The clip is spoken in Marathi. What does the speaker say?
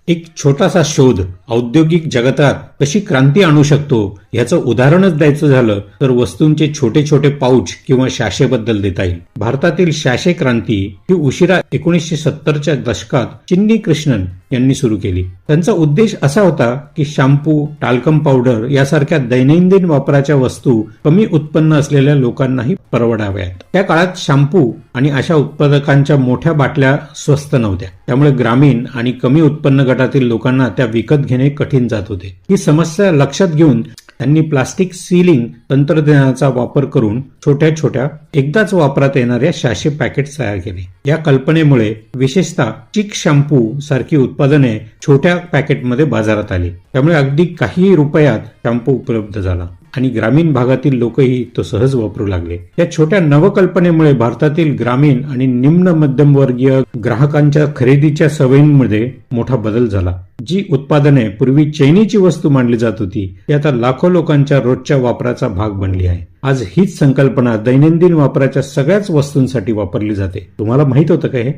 एक छोटासा शोध औद्योगिक जगतात कशी क्रांती आणू शकतो याचं उदाहरणच द्यायचं झालं तर वस्तूंचे छोटे छोटे पाऊच किंवा शाशेबद्दल देता येईल. भारतातील शाशे क्रांती ही उशिरा 1970च्या दशकात चिन्नी कृष्णन यांनी सुरू केली. त्यांचा उद्देश असा होता की शॅम्पू, टाल्कम पावडर यासारख्या दैनंदिन वापराच्या वस्तू कमी उत्पन्न असलेल्या लोकांनाही परवडाव्यात. त्या काळात शॅम्पू आणि अशा उत्पादकांच्या मोठ्या बाटल्या स्वस्त नव्हत्या, त्यामुळे ग्रामीण आणि कमी उत्पन्न गटातील लोकांना त्या विकत घेणे कठीण जात होते. ही समस्या लक्षात घेऊन त्यांनी प्लास्टिक सीलिंग तंत्रज्ञानाचा वापर करून छोट्या छोट्या एकदाच वापरात येणाऱ्या शाशे पॅकेट्स तयार केले. या कल्पनेमुळे विशेषतः चिक शॅम्पू सारखी उत्पादने छोट्या पॅकेटमध्ये बाजारात आली. त्यामुळे अगदी काही रुपयात शॅम्पू उपलब्ध झाला आणि ग्रामीण भागातील लोकही तो सहज वापरू लागले. या छोट्या नवकल्पनेमुळे भारतातील ग्रामीण आणि निम्न मध्यमवर्गीय ग्राहकांच्या खरेदीच्या सवयींमध्ये मोठा बदल झाला. जी उत्पादने पूर्वी चैनीची वस्तू मानली जात होती ती आता लाखो लोकांच्या रोजच्या वापराचा भाग बनली आहे. आज हीच संकल्पना दैनंदिन वापराच्या सगळ्याच वस्तूंसाठी वापरली जाते. तुम्हाला माहित होतं का हे?